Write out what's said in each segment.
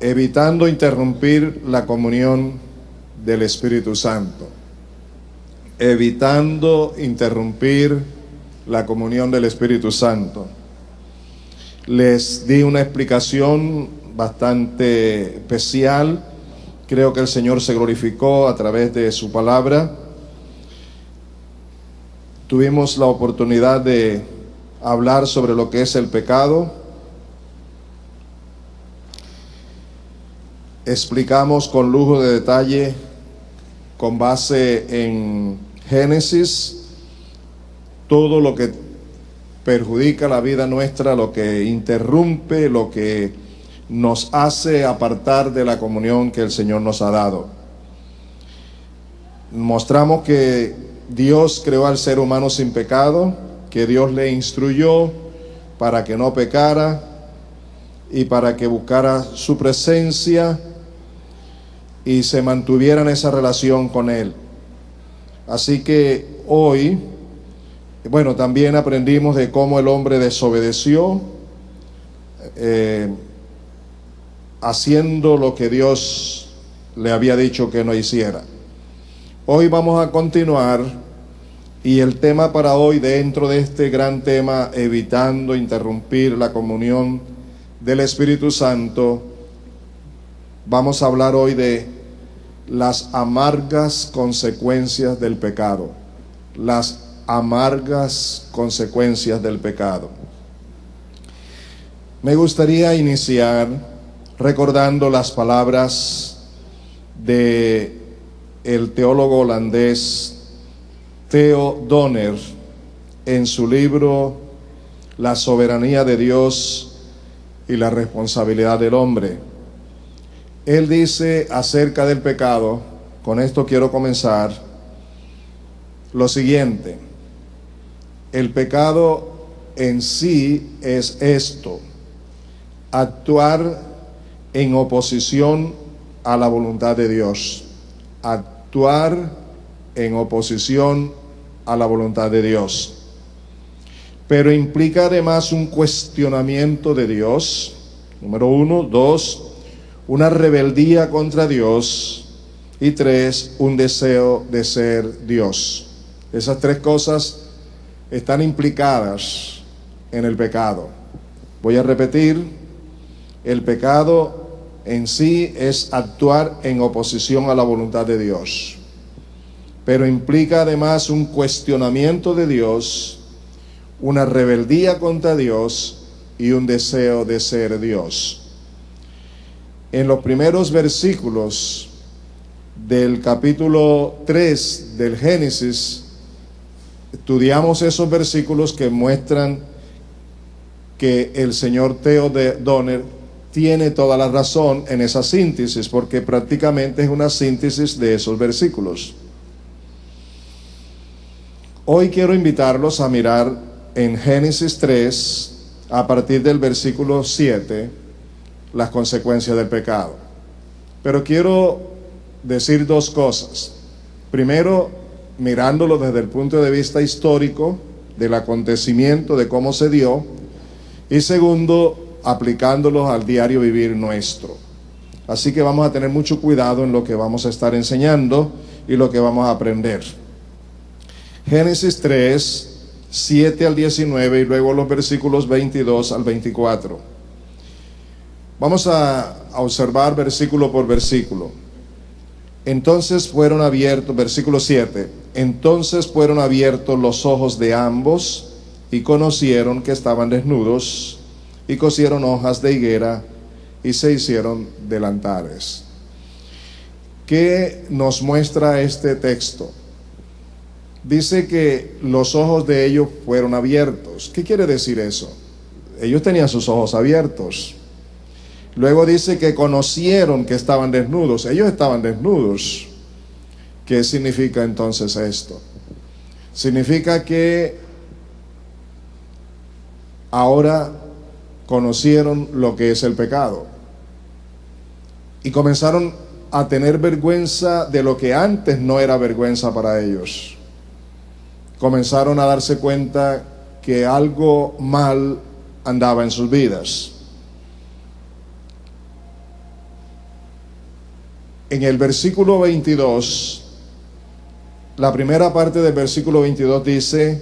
evitando interrumpir la comunión del Espíritu Santo. Evitando interrumpir la comunión del Espíritu Santo. Les di una explicación bastante especial. Creo que el Señor se glorificó a través de su palabra. Tuvimos la oportunidad de hablar sobre lo que es el pecado. Explicamos con lujo de detalle, con base en Génesis, todo lo que perjudica la vida nuestra, lo que interrumpe, lo que nos hace apartar de la comunión que el Señor nos ha dado. Mostramos que Dios creó al ser humano sin pecado, que Dios le instruyó para que no pecara y para que buscara su presencia y se mantuviera en esa relación con Él. Así que hoy, también aprendimos de cómo el hombre desobedeció, haciendo lo que Dios le había dicho que no hiciera. Hoy vamos a continuar, y el tema para hoy, dentro de este gran tema, evitando interrumpir la comunión del Espíritu Santo, vamos a hablar hoy de las amargas consecuencias del pecado. Las amargas consecuencias del pecado. Me gustaría iniciar recordando las palabras de el teólogo holandés Theo Donner en su libro La soberanía de Dios y la responsabilidad del hombre. Él dice acerca del pecado, con esto quiero comenzar, lo siguiente: el pecado en sí es esto: actuar en oposición a la voluntad de Dios. Actuar en oposición a la voluntad de Dios. Pero implica además un cuestionamiento de Dios, número 1. 2, una rebeldía contra Dios. Y 3, un deseo de ser Dios. Esas tres cosas están implicadas en el pecado. Voy a repetir: el pecado en sí es actuar en oposición a la voluntad de Dios, pero implica además un cuestionamiento de Dios, una rebeldía contra Dios y un deseo de ser Dios. En los primeros versículos del capítulo 3 del Génesis, estudiamos esos versículos que muestran que el señor Theo Donner tiene toda la razón en esa síntesis, porque prácticamente es una síntesis de esos versículos. Hoy quiero invitarlos a mirar en Génesis 3, a partir del versículo 7, las consecuencias del pecado. Pero quiero decir dos cosas. Primero, mirándolo desde el punto de vista histórico del acontecimiento, de cómo se dio. Y segundo, aplicándolos al diario vivir nuestro. Así que vamos a tener mucho cuidado en lo que vamos a estar enseñando y lo que vamos a aprender. Génesis 3, 7 al 19 y luego los versículos 22 al 24. Vamos a observar versículo por versículo. Entonces fueron abiertos, versículo 7, entonces fueron abiertos los ojos de ambos y conocieron que estaban desnudos, y cosieron hojas de higuera y se hicieron delantares. ¿Qué nos muestra este texto? Dice que los ojos de ellos fueron abiertos. ¿Qué quiere decir eso? Ellos tenían sus ojos abiertos. Luego dice que conocieron que estaban desnudos. Ellos estaban desnudos. ¿Qué significa entonces esto? Significa que ahora conocieron lo que es el pecado y comenzaron a tener vergüenza de lo que antes no era vergüenza para ellos. Comenzaron a darse cuenta que algo mal andaba en sus vidas. En el versículo 22, la primera parte del versículo 22 dice: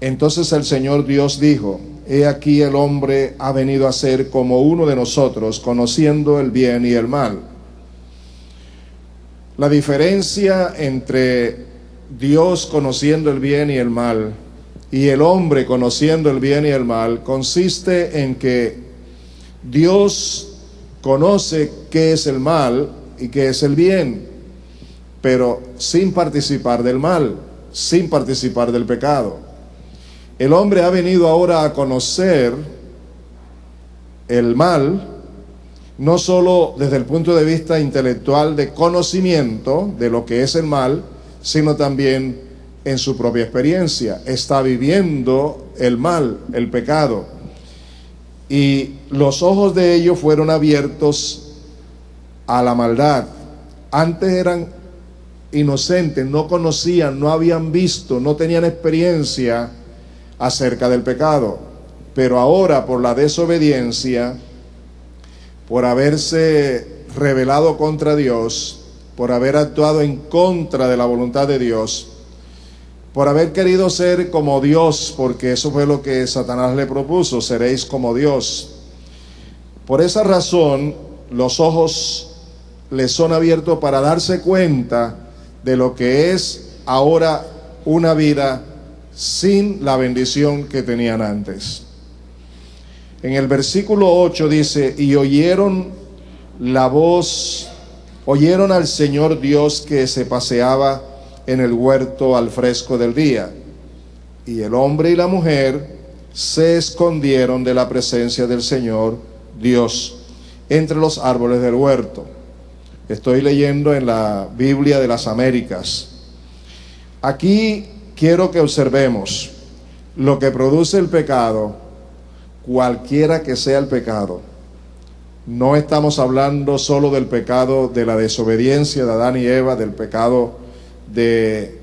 entonces el Señor Dios dijo: he aquí el hombre ha venido a ser como uno de nosotros, conociendo el bien y el mal. La diferencia entre Dios conociendo el bien y el mal y el hombre conociendo el bien y el mal consiste en que Dios conoce qué es el mal y qué es el bien, pero sin participar del mal, sin participar del pecado. El hombre ha venido ahora a conocer el mal, no solo desde el punto de vista intelectual de conocimiento de lo que es el mal, sino también en su propia experiencia. Está viviendo el mal, el pecado. Y los ojos de ellos fueron abiertos a la maldad. Antes eran inocentes, no conocían, no habían visto, no tenían experiencia acerca del pecado. Pero ahora, por la desobediencia, por haberse rebelado contra Dios, por haber actuado en contra de la voluntad de Dios, por haber querido ser como Dios, porque eso fue lo que Satanás le propuso: seréis como Dios. Por esa razón, los ojos les son abiertos para darse cuenta de lo que es ahora una vida sin la bendición que tenían antes. En el versículo 8 dice: y oyeron la voz, oyeron al Señor Dios que se paseaba en el huerto al fresco del día. Y el hombre y la mujer se escondieron de la presencia del Señor Dios entre los árboles del huerto. Estoy leyendo en la Biblia de las Américas. Aquí quiero que observemos lo que produce el pecado, cualquiera que sea el pecado. No estamos hablando solo del pecado de la desobediencia de Adán y Eva, del pecado de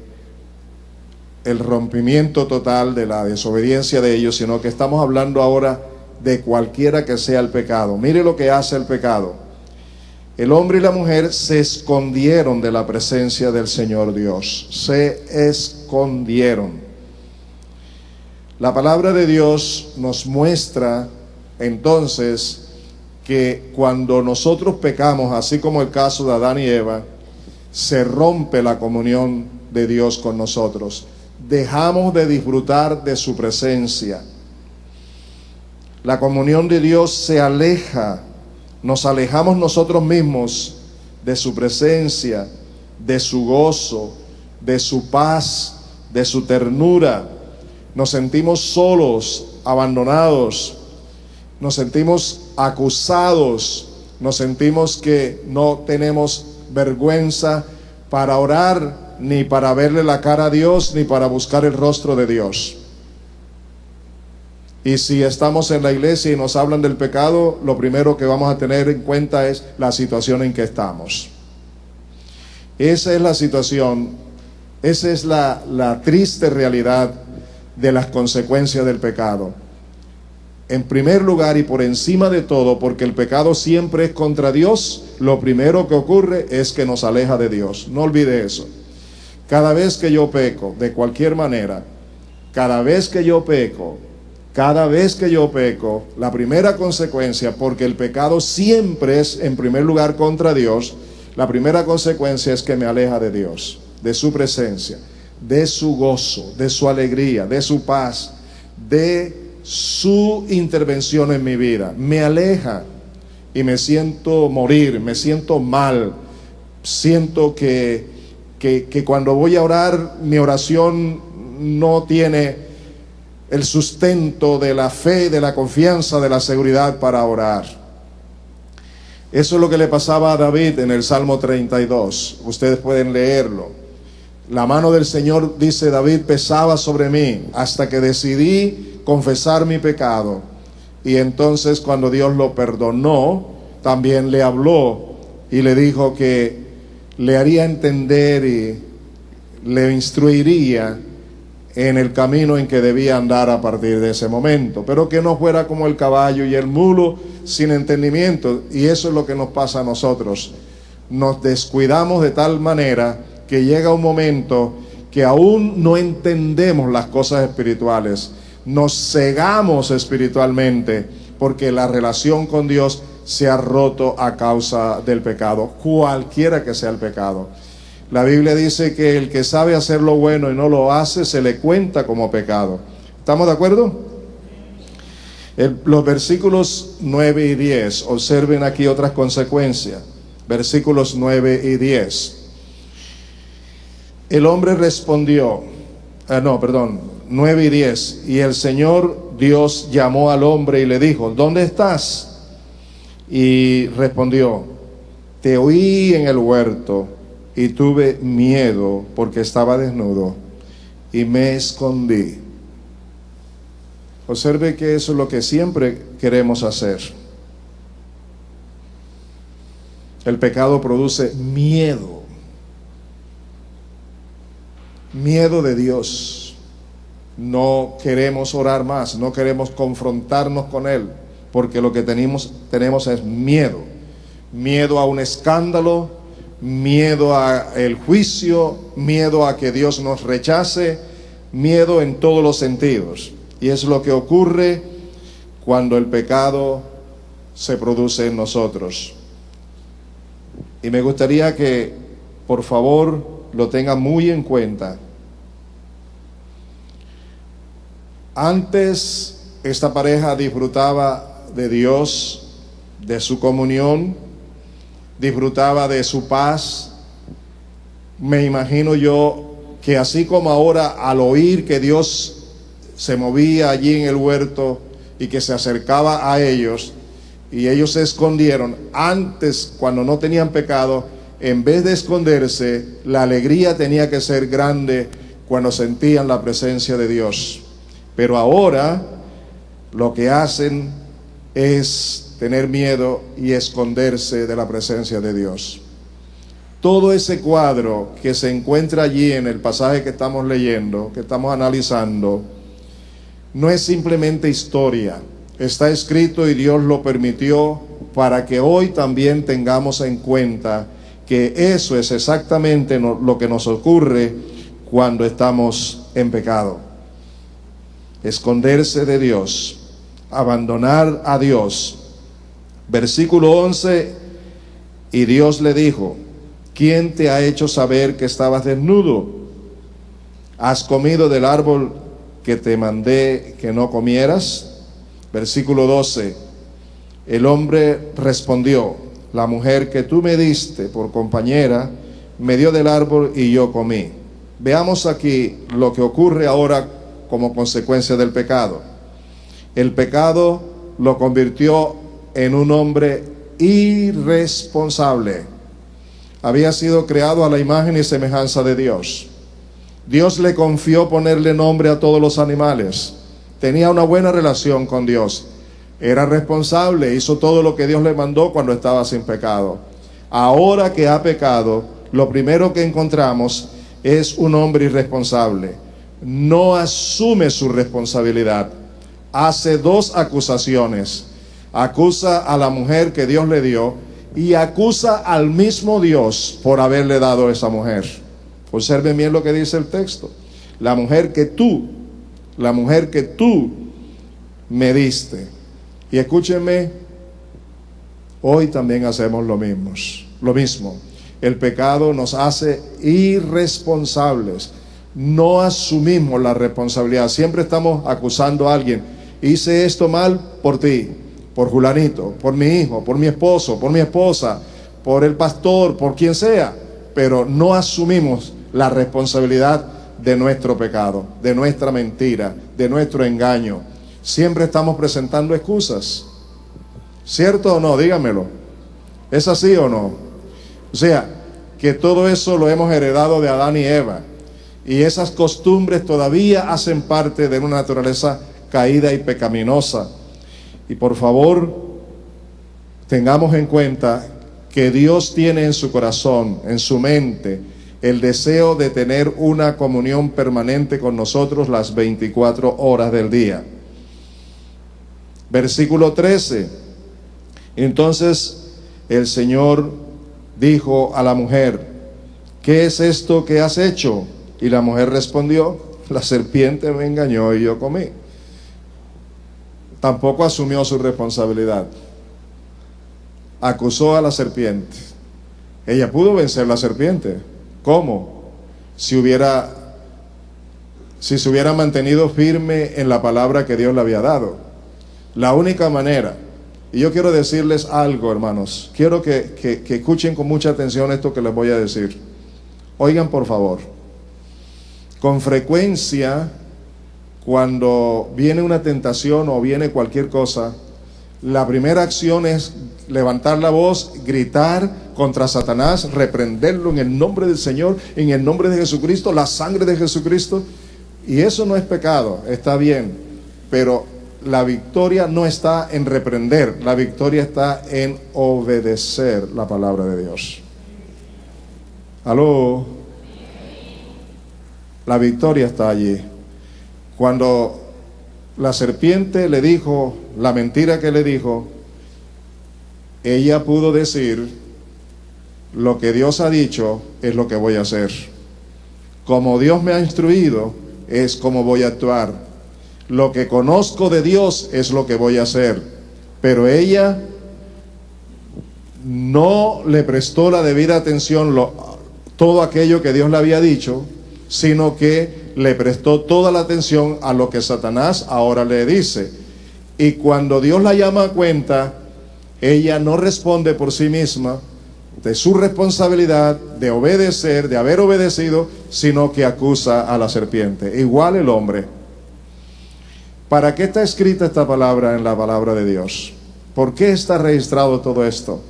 el rompimiento total, de la desobediencia de ellos, sino que estamos hablando ahora de cualquiera que sea el pecado. Mire lo que hace el pecado. El hombre y la mujer se escondieron de la presencia del Señor Dios. Se escondieron. La palabra de Dios nos muestra entonces que cuando nosotros pecamos, así como el caso de Adán y Eva, se rompe la comunión de Dios con nosotros. Dejamos de disfrutar de su presencia. La comunión de Dios se aleja. Nos alejamos nosotros mismos de su presencia, de su gozo, de su paz, de su ternura. Nos sentimos solos, abandonados. Nos sentimos acusados. Nos sentimos que no tenemos vergüenza para orar, ni para verle la cara a Dios, ni para buscar el rostro de Dios. Y si estamos en la iglesia y nos hablan del pecado, lo primero que vamos a tener en cuenta es la situación en que estamos. Esa es la situación, esa es la triste realidad de las consecuencias del pecado. En primer lugar y por encima de todo, porque el pecado siempre es contra Dios, lo primero que ocurre es que nos aleja de Dios. No olvide eso. Cada vez que yo peco, de cualquier manera, cada vez que yo peco, la primera consecuencia, porque el pecado siempre es en primer lugar contra Dios, la primera consecuencia es que me aleja de Dios, de su presencia, de su gozo, de su alegría, de su paz, de su intervención en mi vida. Me aleja y me siento morir, me siento mal, siento que cuando voy a orar, mi oración no tiene el sustento de la fe, de la confianza, de la seguridad para orar. Eso es lo que le pasaba a David en el Salmo 32. Ustedes pueden leerlo. La mano del Señor, dice David, pesaba sobre mí hasta que decidí confesar mi pecado. Y entonces cuando Dios lo perdonó, también le habló y le dijo que le haría entender y le instruiría en el camino en que debía andar a partir de ese momento, pero que no fuera como el caballo y el mulo sin entendimiento. Y eso es lo que nos pasa a nosotros. nos descuidamos de tal manera que llega un momento que aún no entendemos las cosas espirituales. Nos cegamos espiritualmente porque la relación con Dios se ha roto a causa del pecado, cualquiera que sea el pecado. La Biblia dice que el que sabe hacer lo bueno y no lo hace, se le cuenta como pecado. ¿Estamos de acuerdo? Los versículos 9 y 10, observen aquí otras consecuencias. Versículos 9 y 10. El hombre respondió, 9 y 10. Y el Señor Dios llamó al hombre y le dijo, ¿dónde estás? Y respondió, te oí en el huerto y tuve miedo porque estaba desnudo y me escondí. Observe que eso es lo que siempre queremos hacer. El pecado produce miedo. Miedo de Dios. No queremos orar más, no queremos confrontarnos con Él, porque lo que tenemos es miedo. Miedo a un escándalo, miedo al juicio, miedo a que Dios nos rechace, miedo en todos los sentidos. Y es lo que ocurre cuando el pecado se produce en nosotros. Y me gustaría que, por favor, lo tengan muy en cuenta. Antes, esta pareja disfrutaba de Dios, de su comunión, disfrutaba de su paz. Me imagino yo que así como ahora, al oír que Dios se movía allí en el huerto y que se acercaba a ellos y ellos se escondieron, antes, cuando no tenían pecado, en vez de esconderse, la alegría tenía que ser grande cuando sentían la presencia de Dios. Pero ahora lo que hacen es tener miedo y esconderse de la presencia de Dios. Todo ese cuadro que se encuentra allí en el pasaje que estamos leyendo, que estamos analizando, no es simplemente historia. Está escrito y Dios lo permitió para que hoy también tengamos en cuenta que eso es exactamente lo que nos ocurre cuando estamos en pecado. Esconderse de Dios, abandonar a Dios. Versículo 11, y Dios le dijo, ¿quién te ha hecho saber que estabas desnudo? ¿Has comido del árbol que te mandé que no comieras? Versículo 12, el hombre respondió, la mujer que tú me diste por compañera me dio del árbol y yo comí. Veamos aquí lo que ocurre ahora como consecuencia del pecado. El pecado lo convirtió en un hombre irresponsable. Había sido creado a la imagen y semejanza de Dios. Dios le confió ponerle nombre a todos los animales. Tenía una buena relación con Dios. Era responsable, hizo todo lo que Dios le mandó cuando estaba sin pecado. Ahora que ha pecado, lo primero que encontramos es un hombre irresponsable. No asume su responsabilidad. Hace dos acusaciones. Acusa a la mujer que Dios le dio y acusa al mismo Dios por haberle dado esa mujer. Observen bien lo que dice el texto. La mujer que tú me diste. Y escúchenme, hoy también hacemos lo mismo. El pecado nos hace irresponsables. No asumimos la responsabilidad. Siempre estamos acusando a alguien. Hice esto mal por ti, por fulanito, por mi hijo, por mi esposo, por mi esposa, por el pastor, por quien sea. Pero no asumimos la responsabilidad de nuestro pecado, de nuestra mentira, de nuestro engaño. Siempre estamos presentando excusas. ¿Cierto o no? Díganmelo. ¿Es así o no? O sea, que todo eso lo hemos heredado de Adán y Eva. Y esas costumbres todavía hacen parte de una naturaleza caída y pecaminosa. Y por favor, tengamos en cuenta que Dios tiene en su corazón, en su mente, el deseo de tener una comunión permanente con nosotros las 24 horas del día. Versículo 13. Entonces el Señor dijo a la mujer: ¿qué es esto que has hecho? Y la mujer respondió: la serpiente me engañó y yo comí. Tampoco asumió su responsabilidad. Acusó a la serpiente. Ella pudo vencer la serpiente. ¿Cómo? Si se hubiera mantenido firme en la palabra que Dios le había dado. La única manera. Y yo quiero decirles algo, hermanos. Quiero que escuchen con mucha atención esto que les voy a decir. Oigan, por favor. Con frecuencia, cuando viene una tentación o viene cualquier cosa, la primera acción es levantar la voz, gritar contra Satanás, reprenderlo en el nombre del Señor, en el nombre de Jesucristo, la sangre de Jesucristo. Y eso no es pecado, está bien, pero la victoria no está en reprender, la victoria está en obedecer la palabra de Dios. ¿Aló? La victoria está allí. Cuando la serpiente le dijo la mentira que le dijo, ella pudo decir: lo que Dios ha dicho es lo que voy a hacer. Como Dios me ha instruido, es como voy a actuar. Lo que conozco de Dios es lo que voy a hacer. Pero ella no le prestó la debida atención todo aquello que Dios le había dicho, sino que le prestó toda la atención a lo que Satanás ahora le dice. Y cuando Dios la llama a cuenta, ella no responde por sí misma de su responsabilidad de obedecer, de haber obedecido, sino que acusa a la serpiente. Igual el hombre. ¿Para qué está escrita esta palabra en la palabra de Dios? ¿Por qué está registrado todo esto?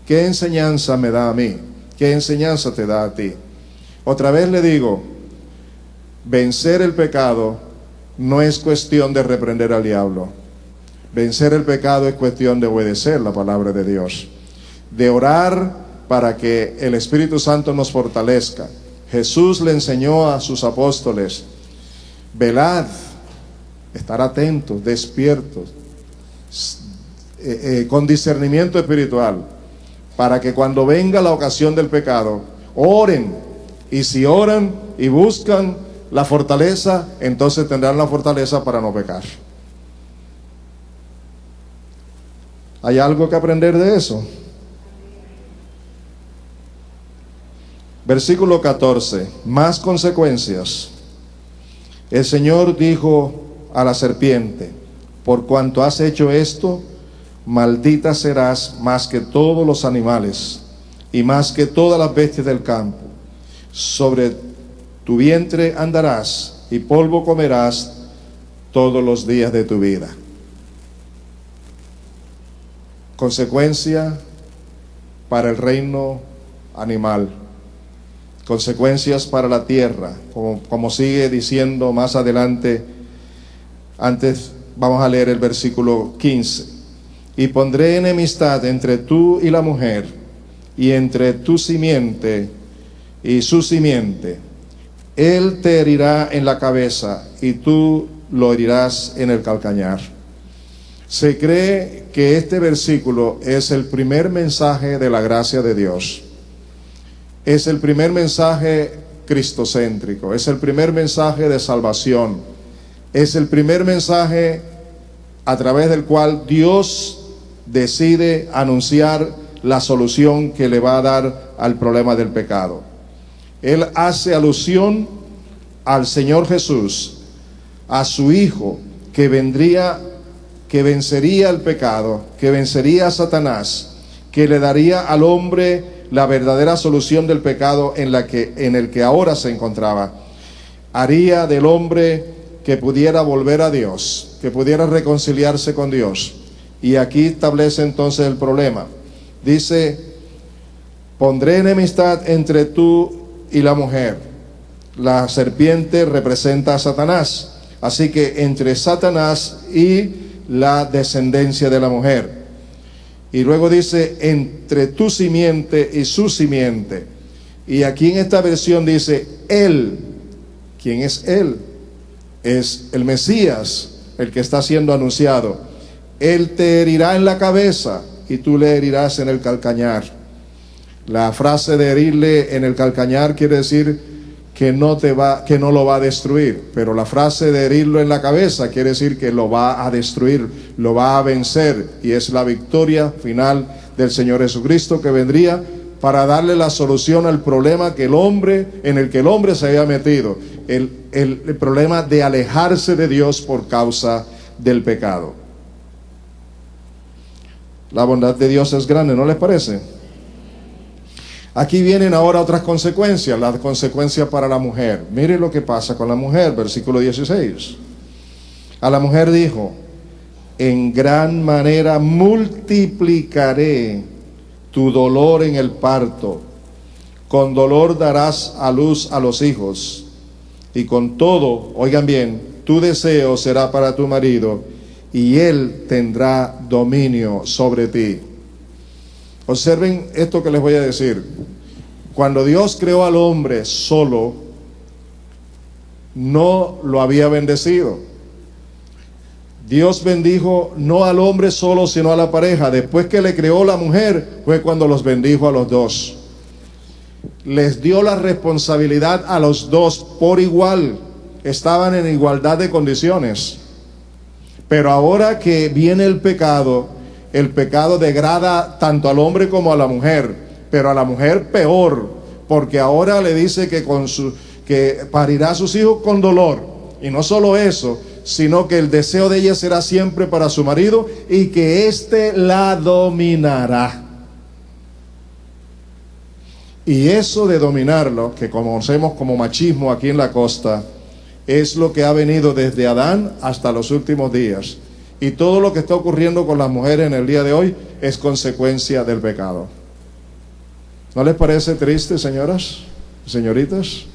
¿Qué enseñanza me da a mí? ¿Qué enseñanza te da a ti? Otra vez le digo, vencer el pecado no es cuestión de reprender al diablo. Vencer el pecado es cuestión de obedecer la palabra de Dios, de orar para que el Espíritu Santo nos fortalezca. Jesús le enseñó a sus apóstoles: velad, estar atentos, despiertos, con discernimiento espiritual, para que cuando venga la ocasión del pecado, oren. Y si oran y buscan la fortaleza, entonces tendrán la fortaleza para no pecar. ¿Hay algo que aprender de eso? Versículo 14. Más consecuencias. El Señor dijo a la serpiente: por cuanto has hecho esto, maldita serás más que todos los animales y más que todas las bestias del campo. Sobre tu vientre andarás y polvo comerás todos los días de tu vida. Consecuencia para el reino animal, consecuencias para la tierra, como sigue diciendo más adelante. Antes vamos a leer el versículo 15. Y pondré enemistad entre tú y la mujer, y entre tu simiente y su simiente. Él te herirá en la cabeza y tú lo herirás en el calcañar. Se cree que este versículo es el primer mensaje de la gracia de Dios. Es el primer mensaje cristocéntrico, es el primer mensaje de salvación, es el primer mensaje a través del cual Dios decide anunciar la solución que le va a dar al problema del pecado. Él hace alusión al Señor Jesús, a su Hijo, que vendría, que vencería el pecado, que vencería a Satanás, que le daría al hombre la verdadera solución del pecado en el que ahora se encontraba. Haría del hombre que pudiera volver a Dios, que pudiera reconciliarse con Dios. Y aquí establece entonces el problema. Dice: pondré enemistad entre tú y la mujer. La serpiente representa a Satanás, así que entre Satanás y la descendencia de la mujer. Y luego dice: entre tu simiente y su simiente. Y aquí en esta versión dice: él. ¿Quién es él? Es el Mesías, el que está siendo anunciado. Él te herirá en la cabeza y tú le herirás en el calcañar. La frase de herirle en el calcañar quiere decir que no lo va a destruir, pero la frase de herirlo en la cabeza quiere decir que lo va a destruir, lo va a vencer, y es la victoria final del Señor Jesucristo, que vendría para darle la solución al problema en el que el hombre se había metido, el problema de alejarse de Dios por causa del pecado. La bondad de Dios es grande, ¿no les parece? Aquí vienen ahora otras consecuencias, las consecuencias para la mujer. Miren lo que pasa con la mujer, versículo 16. A la mujer dijo: en gran manera multiplicaré tu dolor en el parto, con dolor darás a luz a los hijos, y con todo, oigan bien, tu deseo será para tu marido, y él tendrá dominio sobre ti. Observen esto que les voy a decir. Cuando Dios creó al hombre solo, no lo había bendecido. Dios bendijo no al hombre solo, sino a la pareja. Después que le creó la mujer, fue cuando los bendijo a los dos. Les dio la responsabilidad a los dos por igual. Estaban en igualdad de condiciones. Pero ahora que viene el pecado degrada tanto al hombre como a la mujer, pero a la mujer peor, porque ahora le dice que parirá a sus hijos con dolor, y no solo eso, sino que el deseo de ella será siempre para su marido, y que éste la dominará. Y eso de dominarlo, que conocemos como machismo aquí en la costa, es lo que ha venido desde Adán hasta los últimos días. Y todo lo que está ocurriendo con las mujeres en el día de hoy es consecuencia del pecado. ¿No les parece triste, señoras, señoritas?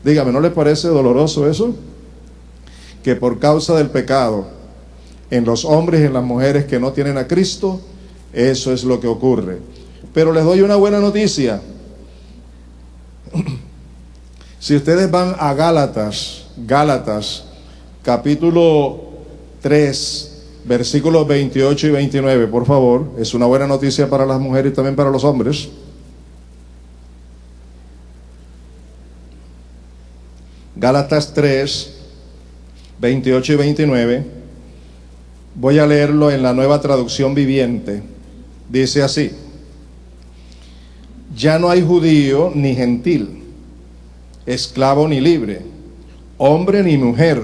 Dígame, ¿no les parece doloroso eso? Que por causa del pecado, en los hombres y en las mujeres que no tienen a Cristo, eso es lo que ocurre. Pero les doy una buena noticia. Si ustedes van a Gálatas capítulo 3, versículos 28 y 29, por favor. Es una buena noticia para las mujeres y también para los hombres. Gálatas 3, 28 y 29. Voy a leerlo en la Nueva Traducción Viviente. Dice así: ya no hay judío ni gentil, esclavo ni libre, hombre ni mujer,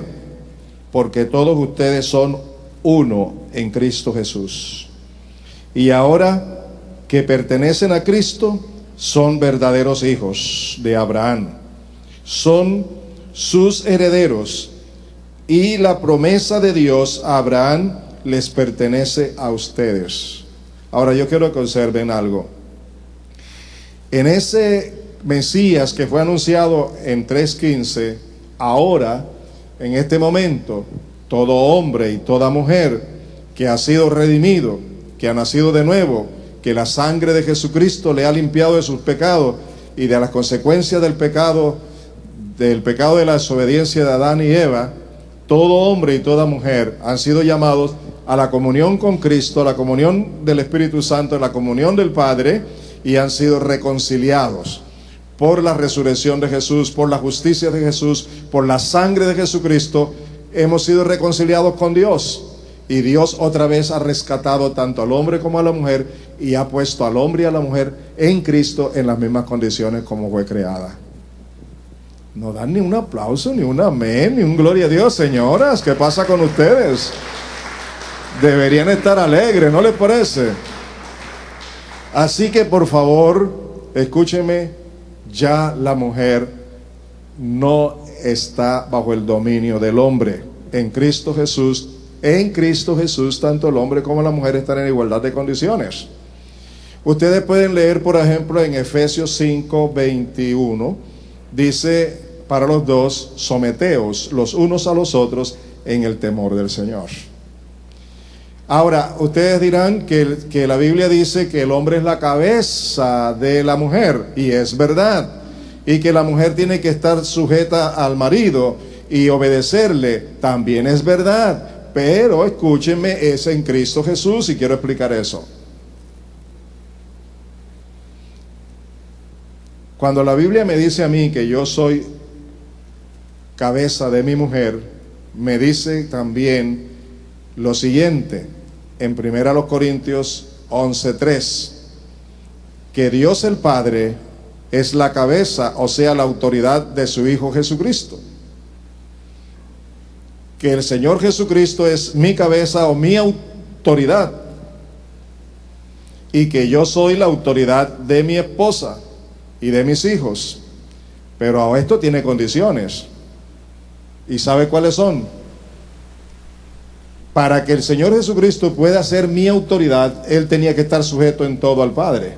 porque todos ustedes son uno en Cristo Jesús. Y ahora que pertenecen a Cristo, son verdaderos hijos de Abraham, son sus herederos, y la promesa de Dios a Abraham les pertenece a ustedes. Ahora yo quiero que observen algo. En ese Mesías que fue anunciado en 3:15, ahora, en este momento, todo hombre y toda mujer que ha sido redimido, que ha nacido de nuevo, que la sangre de Jesucristo le ha limpiado de sus pecados y de las consecuencias del pecado de la desobediencia de Adán y Eva, todo hombre y toda mujer han sido llamados a la comunión con Cristo, a la comunión del Espíritu Santo, a la comunión del Padre, y han sido reconciliados por la resurrección de Jesús, por la justicia de Jesús, por la sangre de Jesucristo. Hemos sido reconciliados con Dios, y Dios otra vez ha rescatado tanto al hombre como a la mujer, y ha puesto al hombre y a la mujer en Cristo en las mismas condiciones como fue creada. No dan ni un aplauso, ni un amén, ni un gloria a Dios, señoras. ¿Qué pasa con ustedes? Deberían estar alegres, ¿no les parece? Así que por favor, escúcheme, ya la mujer no está bajo el dominio del hombre. En Cristo Jesús, tanto el hombre como la mujer están en igualdad de condiciones. Ustedes pueden leer, por ejemplo, en Efesios 5:21, dice para los dos: someteos los unos a los otros en el temor del Señor. Ahora, ustedes dirán que la Biblia dice que el hombre es la cabeza de la mujer, y es verdad, y que la mujer tiene que estar sujeta al marido y obedecerle, también es verdad, pero escúchenme, es en Cristo Jesús, y quiero explicar eso. Cuando la Biblia me dice a mí que yo soy cabeza de mi mujer, me dice también lo siguiente en 1 Corintios 11:3, que Dios el Padre es la cabeza, o sea, la autoridad de su Hijo Jesucristo. Que el Señor Jesucristo es mi cabeza o mi autoridad, y que yo soy la autoridad de mi esposa y de mis hijos. Pero esto tiene condiciones. ¿Y sabe cuáles son? Para que el Señor Jesucristo pueda ser mi autoridad, Él tenía que estar sujeto en todo al Padre.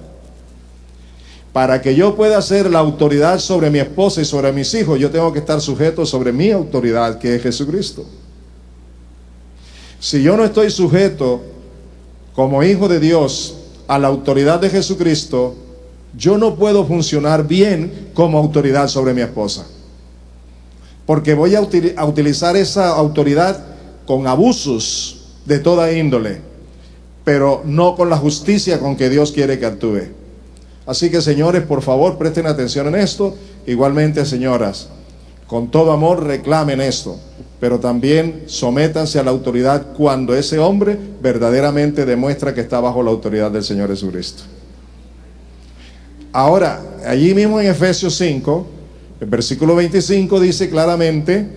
Para que yo pueda ser la autoridad sobre mi esposa y sobre mis hijos, yo tengo que estar sujeto sobre mi autoridad, que es Jesucristo. Si yo no estoy sujeto como hijo de Dios a la autoridad de Jesucristo, yo no puedo funcionar bien como autoridad sobre mi esposa. Porque voy a utilizar esa autoridad con abusos de toda índole, pero no con la justicia con que Dios quiere que actúe. Así que, señores, por favor, presten atención en esto. Igualmente, señoras, con todo amor reclamen esto, pero también sométanse a la autoridad cuando ese hombre verdaderamente demuestra que está bajo la autoridad del Señor Jesucristo. Ahora, allí mismo en Efesios 5, el versículo 25 dice claramente: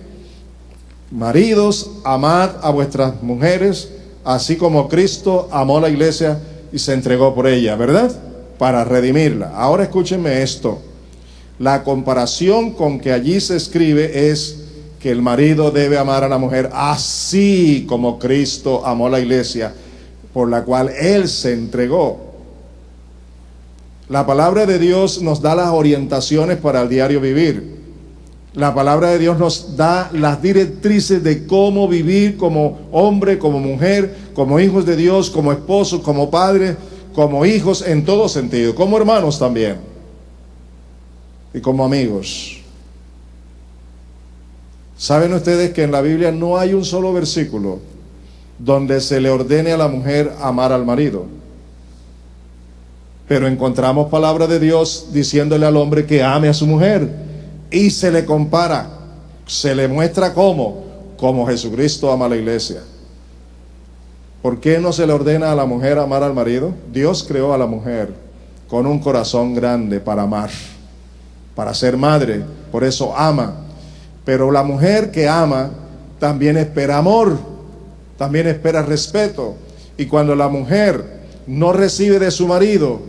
maridos, amad a vuestras mujeres, así como Cristo amó a la iglesia y se entregó por ella, ¿verdad? Para redimirla. Ahora escúchenme esto. La comparación con que allí se escribe es que el marido debe amar a la mujer así como Cristo amó a la iglesia, por la cual Él se entregó. La palabra de Dios nos da las orientaciones para el diario vivir. La palabra de Dios nos da las directrices de cómo vivir como hombre, como mujer, como hijos de Dios, como esposos, como padres, como hijos, en todo sentido, como hermanos también, y como amigos. ¿Saben ustedes que en la Biblia no hay un solo versículo donde se le ordene a la mujer amar al marido? Pero encontramos palabra de Dios diciéndole al hombre que ame a su mujer, y se le compara, se le muestra como Jesucristo ama a la iglesia. ¿Por qué no se le ordena a la mujer amar al marido? Dios creó a la mujer con un corazón grande para amar, para ser madre, por eso ama. Pero la mujer que ama también espera amor, también espera respeto. Y cuando la mujer no recibe de su marido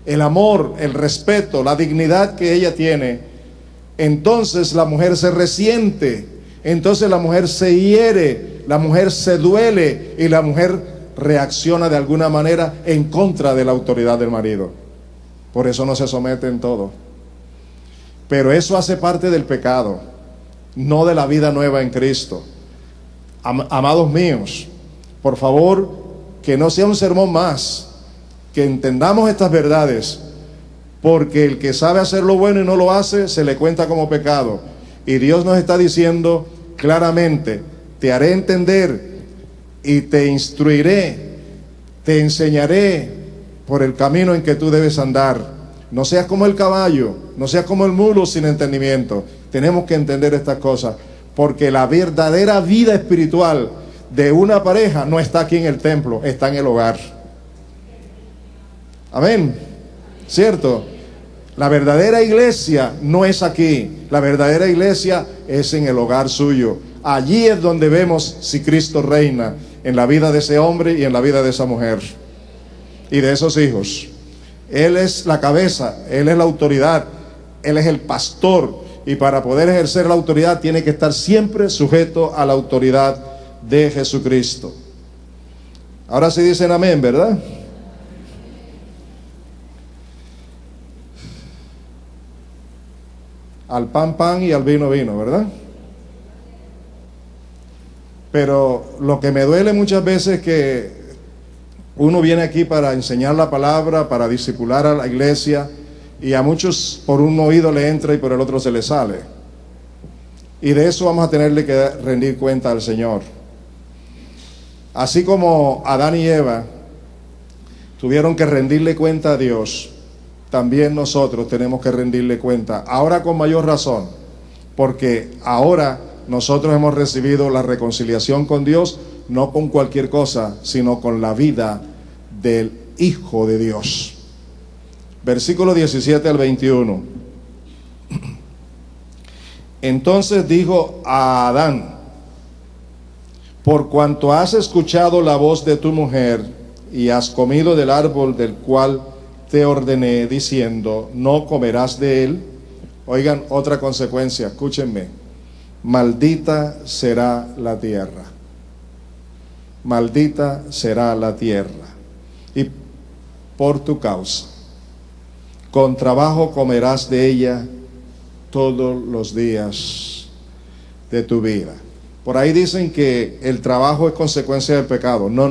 el amor, el respeto, la dignidad que ella tiene, entonces la mujer se resiente, entonces la mujer se hiere, la mujer se duele y la mujer reacciona de alguna manera en contra de la autoridad del marido. Por eso no se somete en todo. Pero eso hace parte del pecado, no de la vida nueva en Cristo. Amados míos, por favor, que no sea un sermón más, que entendamos estas verdades, porque el que sabe hacer lo bueno y no lo hace, se le cuenta como pecado. Y Dios nos está diciendo claramente: te haré entender y te instruiré, te enseñaré por el camino en que tú debes andar. No seas como el caballo, no seas como el mulo sin entendimiento. Tenemos que entender estas cosas, porque la verdadera vida espiritual de una pareja no está aquí en el templo, está en el hogar. Amén, ¿cierto? La verdadera iglesia no es aquí, la verdadera iglesia es en el hogar suyo. Allí es donde vemos si Cristo reina en la vida de ese hombre y en la vida de esa mujer y de esos hijos. Él es la cabeza, Él es la autoridad, Él es el pastor, y para poder ejercer la autoridad tiene que estar siempre sujeto a la autoridad de Jesucristo. Ahora sí dicen amén, ¿verdad? Al pan, pan, y al vino, vino, ¿verdad? Pero lo que me duele muchas veces es que uno viene aquí para enseñar la palabra, para discipular a la iglesia, y a muchos por un oído le entra y por el otro se le sale. Y de eso vamos a tenerle que rendir cuenta al Señor. Así como Adán y Eva tuvieron que rendirle cuenta a Dios, también nosotros tenemos que rendirle cuenta. Ahora con mayor razón, porque ahora nosotros hemos recibido la reconciliación con Dios, no con cualquier cosa, sino con la vida del Hijo de Dios. Versículo 17 al 21. Entonces dijo a Adán: por cuanto has escuchado la voz de tu mujer y has comido del árbol del cual te ordené, diciendo, no comerás de él. Oigan, otra consecuencia, escúchenme: maldita será la tierra. Maldita será la tierra. Y por tu causa, con trabajo comerás de ella todos los días de tu vida. Por ahí dicen que el trabajo es consecuencia del pecado. No.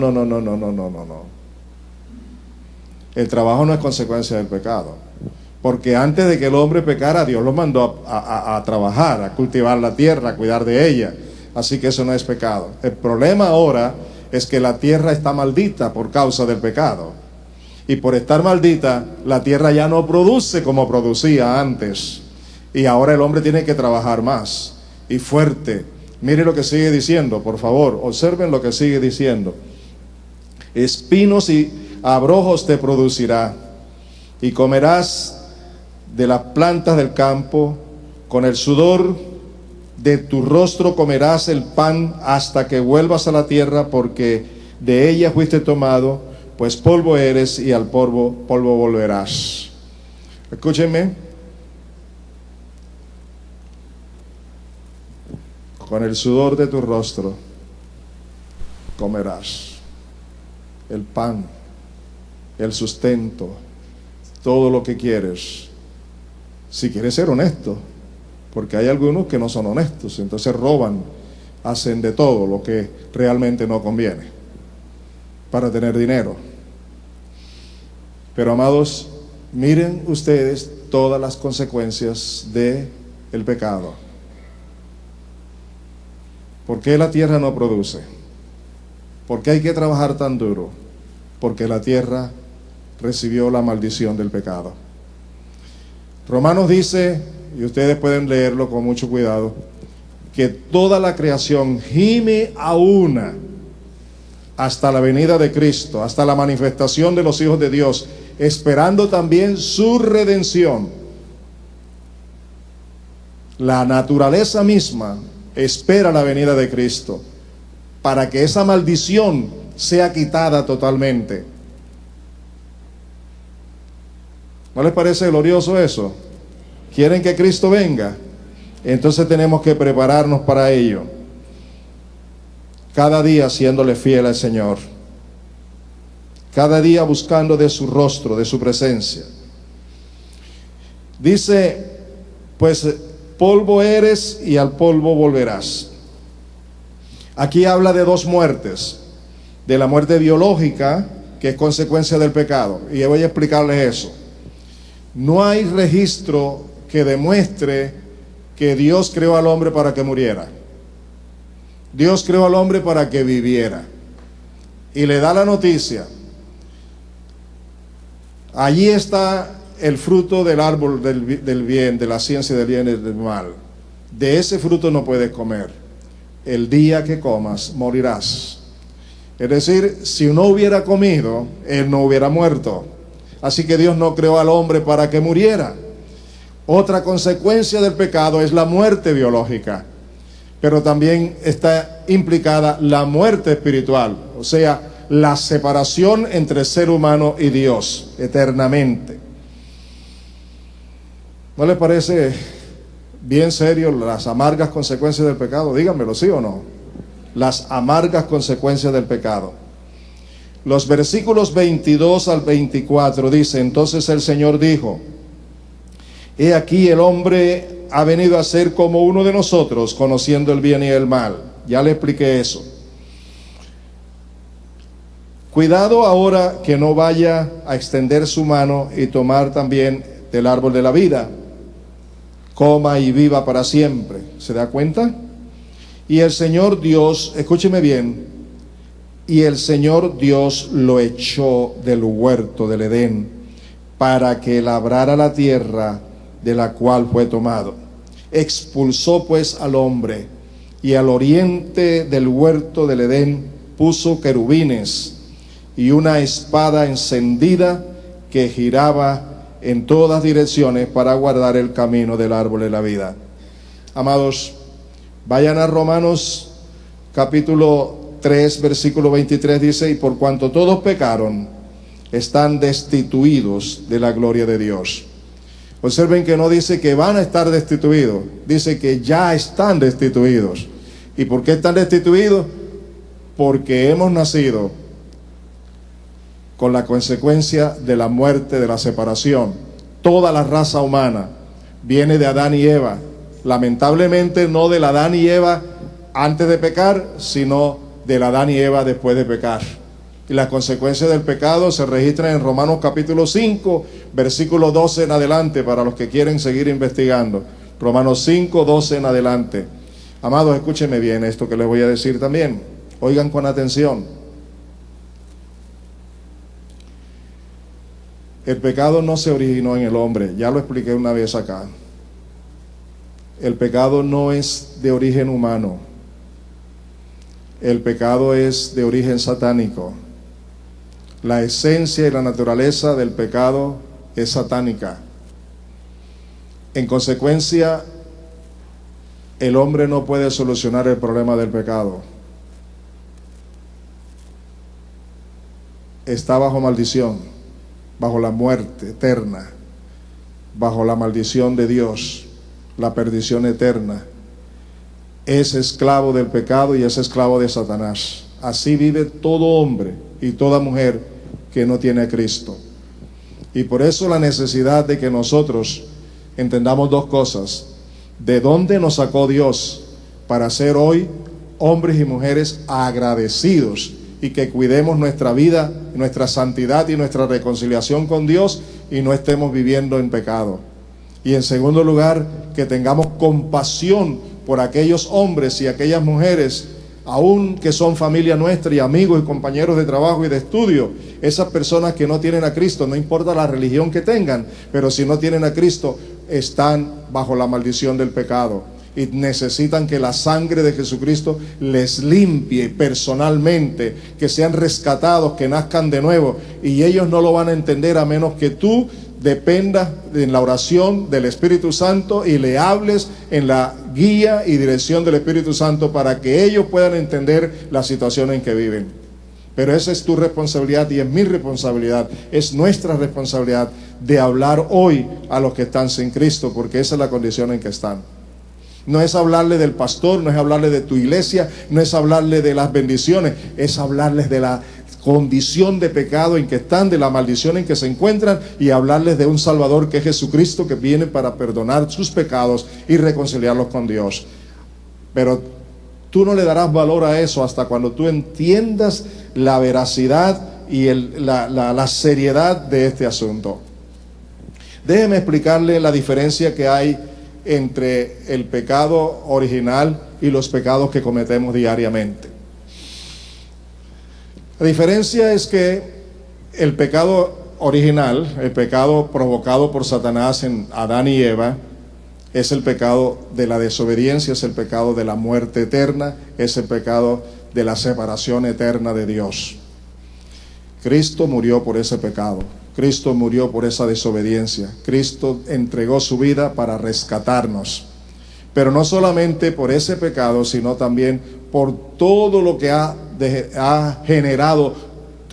El trabajo no es consecuencia del pecado. Porque antes de que el hombre pecara, Dios lo mandó a trabajar, a cultivar la tierra, a cuidar de ella. Así que eso no es pecado. El problema ahora es que la tierra está maldita por causa del pecado. Y por estar maldita, la tierra ya no produce como producía antes. Y ahora el hombre tiene que trabajar más y fuerte. Mire lo que sigue diciendo, por favor, observen lo que sigue diciendo. Espinos y abrojos te producirá, y comerás de las plantas del campo, con el sudor de tu rostro comerás el pan hasta que vuelvas a la tierra, porque de ella fuiste tomado, pues polvo eres y al polvo volverás. Escúchenme. Con el sudor de tu rostro comerás el pan, el sustento, todo lo que quieres. Si quieres ser honesto, porque hay algunos que no son honestos, entonces roban, hacen de todo lo que realmente no conviene para tener dinero. Pero amados, miren ustedes todas las consecuencias del pecado. ¿Por qué la tierra no produce? ¿Por qué hay que trabajar tan duro? Porque la tierra recibió la maldición del pecado. Romanos dice, y ustedes pueden leerlo con mucho cuidado, que toda la creación gime a una hasta la venida de Cristo, hasta la manifestación de los hijos de Dios, esperando también su redención. La naturaleza misma espera la venida de Cristo para que esa maldición sea quitada totalmente. ¿No les parece glorioso eso? ¿Quieren que Cristo venga? Entonces tenemos que prepararnos para ello. Cada día siéndole fiel al Señor. Cada día buscando de su rostro, de su presencia. Dice, pues polvo eres y al polvo volverás. Aquí habla de dos muertes. De la muerte biológica, que es consecuencia del pecado. Y voy a explicarles eso. No hay registro que demuestre que Dios creó al hombre para que muriera. Dios creó al hombre para que viviera. Y le da la noticia. Allí está el fruto del árbol del bien, de la ciencia del bien y del mal. De ese fruto no puedes comer. El día que comas, morirás. Es decir, si no hubiera comido, él no hubiera muerto. Así que Dios no creó al hombre para que muriera. Otra consecuencia del pecado es la muerte biológica. Pero también está implicada la muerte espiritual. O sea, la separación entre ser humano y Dios eternamente. ¿No les parece bien serio las amargas consecuencias del pecado? Díganmelo, ¿sí o no? Las amargas consecuencias del pecado. Los versículos 22 al 24 dice, entonces el Señor dijo, he aquí el hombre ha venido a ser como uno de nosotros, conociendo el bien y el mal. Ya le expliqué eso. Cuidado ahora que no vaya a extender su mano y tomar también del árbol de la vida. Coma y viva para siempre. ¿Se da cuenta? Y el Señor Dios, escúcheme bien, y el Señor Dios lo echó del huerto del Edén para que labrara la tierra de la cual fue tomado. Expulsó pues al hombre, y al oriente del huerto del Edén puso querubines y una espada encendida que giraba en todas direcciones para guardar el camino del árbol de la vida. Amados, vayan a Romanos capítulo 3, versículo 23, dice: y por cuanto todos pecaron, están destituidos de la gloria de Dios. Observen que no dice que van a estar destituidos, dice que ya están destituidos. ¿Y por qué están destituidos? Porque hemos nacido con la consecuencia de la muerte, de la separación. Toda la raza humana viene de Adán y Eva. Lamentablemente no del Adán y Eva antes de pecar, sino del Adán y Eva después de pecar. Y las consecuencias del pecado se registran en Romanos capítulo 5, versículo 12 en adelante, para los que quieren seguir investigando. Romanos 5, 12 en adelante. Amados, escúchenme bien esto que les voy a decir también. Oigan con atención. El pecado no se originó en el hombre, ya lo expliqué una vez acá. El pecado no es de origen humano. El pecado es de origen satánico. La esencia y la naturaleza del pecado es satánica. En consecuencia, el hombre no puede solucionar el problema del pecado. Está bajo maldición, bajo la muerte eterna, bajo la maldición de Dios, la perdición eterna. Es esclavo del pecado y es esclavo de Satanás. Así vive todo hombre y toda mujer que no tiene a Cristo. Y por eso la necesidad de que nosotros entendamos dos cosas: de dónde nos sacó Dios para ser hoy hombres y mujeres agradecidos, y que cuidemos nuestra vida, nuestra santidad y nuestra reconciliación con Dios, y no estemos viviendo en pecado. Y en segundo lugar, que tengamos compasión por aquellos hombres y aquellas mujeres, aun que son familia nuestra y amigos y compañeros de trabajo y de estudio, esas personas que no tienen a Cristo, no importa la religión que tengan, pero si no tienen a Cristo, están bajo la maldición del pecado y necesitan que la sangre de Jesucristo les limpie personalmente, que sean rescatados, que nazcan de nuevo, y ellos no lo van a entender a menos que tú dependas en la oración del Espíritu Santo y le hables en la guía y dirección del Espíritu Santo para que ellos puedan entender la situación en que viven. Pero esa es tu responsabilidad y es mi responsabilidad, es nuestra responsabilidad de hablar hoy a los que están sin Cristo, porque esa es la condición en que están. No es hablarle del pastor, no es hablarle de tu iglesia, no es hablarle de las bendiciones, es hablarles de la condición de pecado en que están, de la maldición en que se encuentran, y hablarles de un Salvador que es Jesucristo, que viene para perdonar sus pecados y reconciliarlos con Dios. Pero tú no le darás valor a eso hasta cuando tú entiendas la veracidad y la seriedad de este asunto. Déjeme explicarle la diferencia que hay entre el pecado original y los pecados que cometemos diariamente. La diferencia es que el pecado original, el pecado provocado por Satanás en Adán y Eva, es el pecado de la desobediencia, es el pecado de la muerte eterna, es el pecado de la separación eterna de Dios. Cristo murió por ese pecado, Cristo murió por esa desobediencia, Cristo entregó su vida para rescatarnos, pero no solamente por ese pecado, sino también por todo lo que ha generado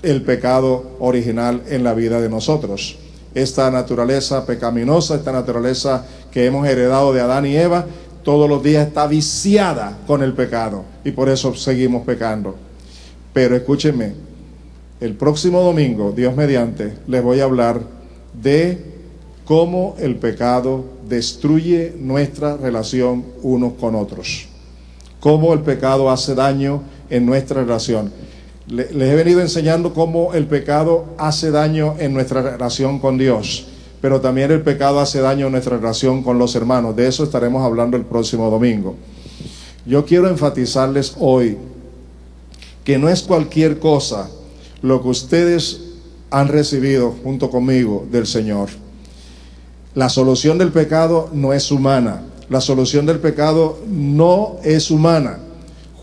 el pecado original en la vida de nosotros. Esta naturaleza pecaminosa, esta naturaleza que hemos heredado de Adán y Eva, todos los días está viciada con el pecado, y por eso seguimos pecando. Pero escúchenme, el próximo domingo, Dios mediante, les voy a hablar de cómo el pecado destruye nuestra relación unos con otros, cómo el pecado hace daño en nuestra relación. Les he venido enseñando cómo el pecado hace daño en nuestra relación con Dios, pero también el pecado hace daño en nuestra relación con los hermanos. De eso estaremos hablando el próximo domingo. Yo quiero enfatizarles hoy que no es cualquier cosa lo que ustedes han recibido junto conmigo del Señor. La solución del pecado no es humana. La solución del pecado no es humana.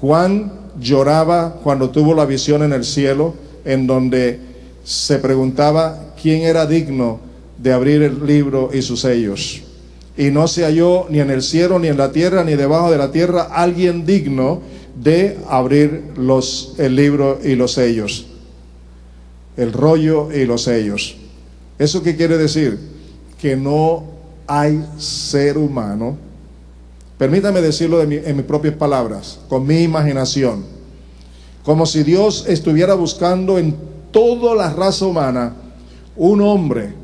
Juan lloraba cuando tuvo la visión en el cielo, en donde se preguntaba quién era digno de abrir el libro y sus sellos. Y no se halló ni en el cielo, ni en la tierra, ni debajo de la tierra alguien digno de abrir el libro y los sellos, el rollo y los sellos. ¿Eso qué quiere decir? Que no hay ser humano, permítame decirlo en mis propias palabras, con mi imaginación, como si Dios estuviera buscando en toda la raza humana un hombre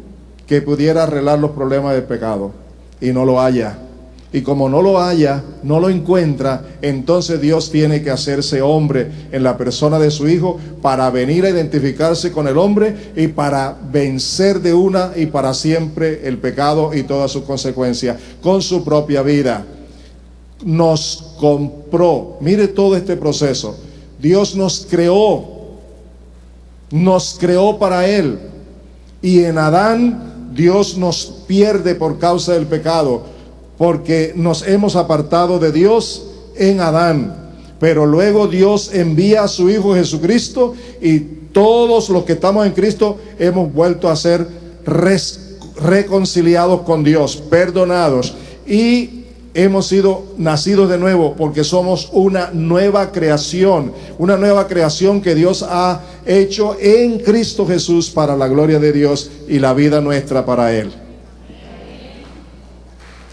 que pudiera arreglar los problemas del pecado, y no lo haya. Y como no lo haya, no lo encuentra, entonces Dios tiene que hacerse hombre en la persona de su Hijo para venir a identificarse con el hombre y para vencer de una y para siempre el pecado y todas sus consecuencias con su propia vida. Nos compró. Mire todo este proceso. Dios nos creó para Él. Y en Adán Dios nos pierde por causa del pecado, porque nos hemos apartado de Dios en Adán. Pero luego Dios envía a su Hijo Jesucristo, y todos los que estamos en Cristo hemos vuelto a ser reconciliados con Dios, perdonados, y hemos sido nacidos de nuevo, porque somos una nueva creación que Dios ha hecho en Cristo Jesús para la gloria de Dios y la vida nuestra para Él.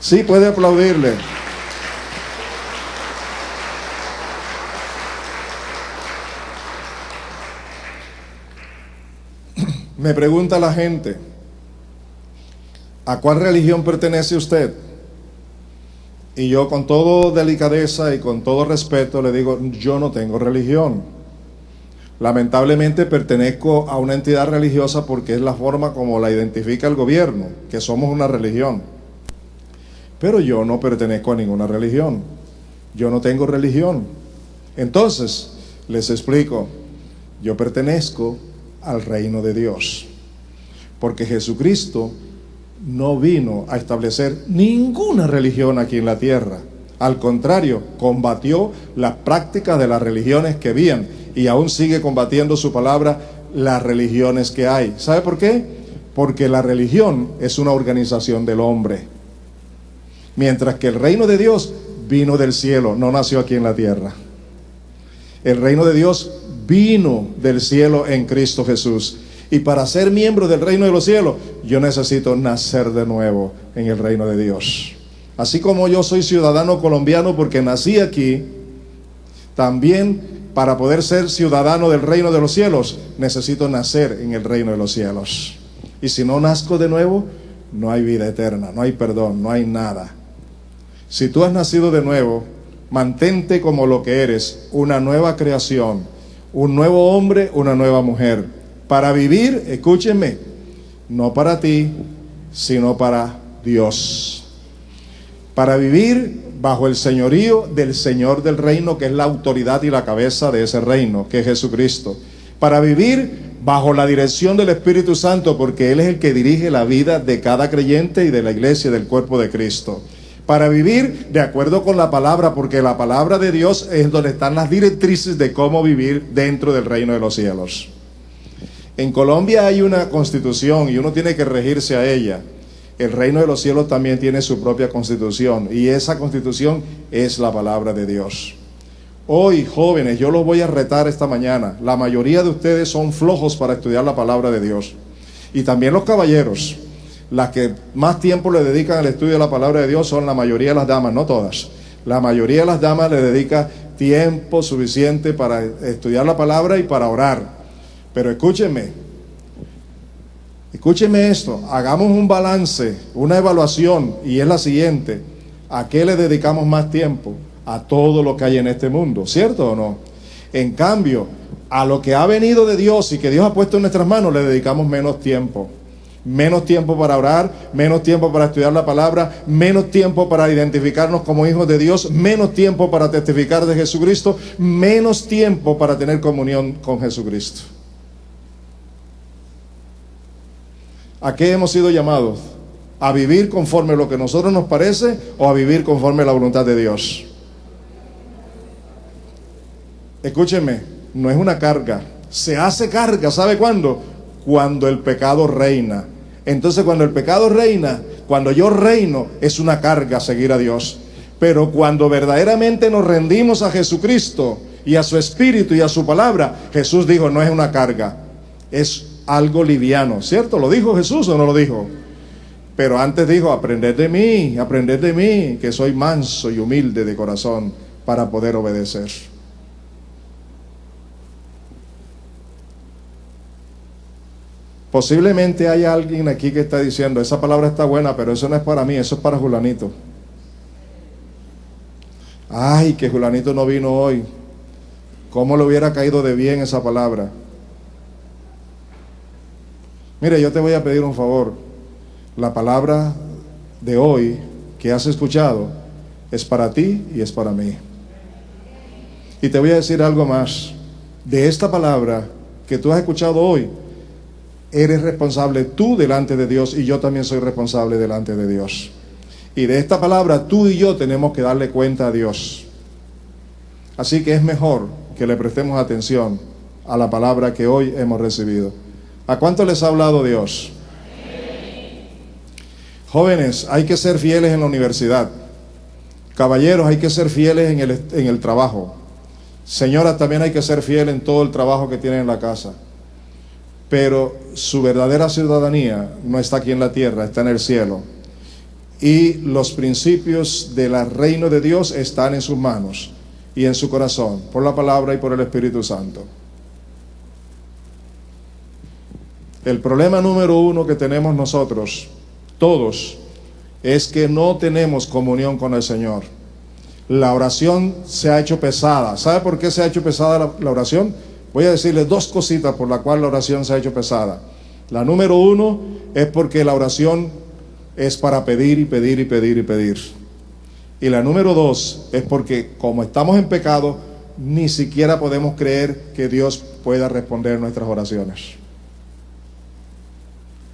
Sí, puede aplaudirle. Me pregunta la gente, ¿a cuál religión pertenece usted? Y yo, con toda delicadeza y con todo respeto, le digo, yo no tengo religión. Lamentablemente pertenezco a una entidad religiosa porque es la forma como la identifica el gobierno, que somos una religión. Pero yo no pertenezco a ninguna religión. Yo no tengo religión. Entonces, les explico, yo pertenezco al reino de Dios, porque Jesucristo no vino a establecer ninguna religión aquí en la tierra. Al contrario, combatió las prácticas de las religiones que habían, y aún sigue combatiendo su palabra, las religiones que hay. ¿Sabe por qué? Porque la religión es una organización del hombre, mientras que el reino de Dios vino del cielo, no nació aquí en la tierra. El reino de Dios vino del cielo en Cristo Jesús. Y para ser miembro del reino de los cielos, yo necesito nacer de nuevo en el reino de Dios. Así como yo soy ciudadano colombiano porque nací aquí, también para poder ser ciudadano del reino de los cielos, necesito nacer en el reino de los cielos. Y si no nazco de nuevo, no hay vida eterna, no hay perdón, no hay nada. Si tú has nacido de nuevo, mantente como lo que eres, una nueva creación, un nuevo hombre, una nueva mujer. Para vivir, escúchenme, no para ti, sino para Dios. Para vivir bajo el señorío del Señor del reino, que es la autoridad y la cabeza de ese reino, que es Jesucristo. Para vivir bajo la dirección del Espíritu Santo, porque Él es el que dirige la vida de cada creyente y de la iglesia y del cuerpo de Cristo. Para vivir de acuerdo con la palabra, porque la palabra de Dios es donde están las directrices de cómo vivir dentro del reino de los cielos. En Colombia hay una constitución y uno tiene que regirse a ella. El reino de los cielos también tiene su propia constitución, y esa constitución es la palabra de Dios. Hoy, jóvenes, yo los voy a retar esta mañana. La mayoría de ustedes son flojos para estudiar la palabra de Dios. Y también los caballeros. Las que más tiempo le dedican al estudio de la palabra de Dios son la mayoría de las damas, no todas. La mayoría de las damas le dedica tiempo suficiente para estudiar la palabra y para orar. Pero escúchenme esto, hagamos un balance, una evaluación, y es la siguiente: ¿a qué le dedicamos más tiempo? A todo lo que hay en este mundo, ¿cierto o no? En cambio, a lo que ha venido de Dios y que Dios ha puesto en nuestras manos, le dedicamos menos tiempo. Menos tiempo para orar, menos tiempo para estudiar la palabra, menos tiempo para identificarnos como hijos de Dios, menos tiempo para testificar de Jesucristo, menos tiempo para tener comunión con Jesucristo. ¿A qué hemos sido llamados? ¿A vivir conforme a lo que a nosotros nos parece o a vivir conforme a la voluntad de Dios? Escúchenme, no es una carga. Se hace carga, ¿sabe cuándo? Cuando el pecado reina. Entonces, cuando el pecado reina, cuando yo reino, es una carga seguir a Dios. Pero cuando verdaderamente nos rendimos a Jesucristo y a su Espíritu y a su palabra, Jesús dijo, no es una carga, es algo liviano, ¿cierto? ¿Lo dijo Jesús o no lo dijo? Pero antes dijo, aprended de mí, que soy manso y humilde de corazón, para poder obedecer. Posiblemente haya alguien aquí que está diciendo, esa palabra está buena, pero eso no es para mí, eso es para Julanito. Ay, que Julanito no vino hoy. ¿Cómo le hubiera caído de bien esa palabra? Mire, yo te voy a pedir un favor. La palabra de hoy que has escuchado es para ti y es para mí. Y te voy a decir algo más. De esta palabra que tú has escuchado hoy, eres responsable tú delante de Dios y yo también soy responsable delante de Dios. Y de esta palabra tú y yo tenemos que darle cuenta a Dios. Así que es mejor que le prestemos atención a la palabra que hoy hemos recibido. ¿A cuánto les ha hablado Dios? Jóvenes, hay que ser fieles en la universidad. Caballeros, hay que ser fieles en el trabajo. Señoras, también hay que ser fieles en todo el trabajo que tienen en la casa. Pero su verdadera ciudadanía no está aquí en la tierra, está en el cielo. Y los principios del reino de Dios están en sus manos y en su corazón, por la palabra y por el Espíritu Santo. El problema número uno que tenemos nosotros, todos, es que no tenemos comunión con el Señor. La oración se ha hecho pesada. ¿Sabe por qué se ha hecho pesada la oración? Voy a decirles dos cositas por las cuales la oración se ha hecho pesada. La número uno es porque la oración es para pedir y pedir y pedir y pedir. Y la número dos es porque como estamos en pecado, ni siquiera podemos creer que Dios pueda responder nuestras oraciones.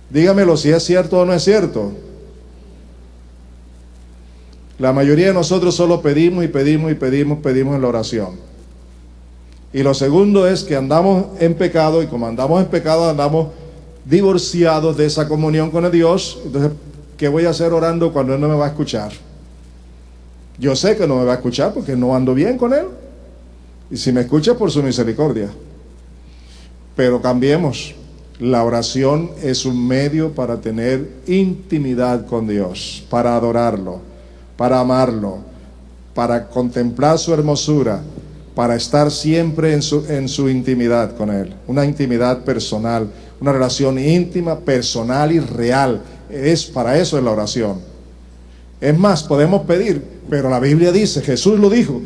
Dígamelo si es cierto o no es cierto. La mayoría de nosotros solo pedimos y pedimos y pedimos en la oración. Y lo segundo es que andamos en pecado, y como andamos en pecado, andamos divorciados de esa comunión con el Dios. Entonces, ¿qué voy a hacer orando cuando Él no me va a escuchar? Yo sé que no me va a escuchar porque no ando bien con Él. Y si me escucha, por su misericordia. Pero cambiemos. La oración es un medio para tener intimidad con Dios, para adorarlo, para amarlo, para contemplar su hermosura, para estar siempre en su intimidad con Él. Una intimidad personal, una relación íntima, personal y real. Para eso es la oración. Es más, podemos pedir, pero la Biblia dice, Jesús lo dijo,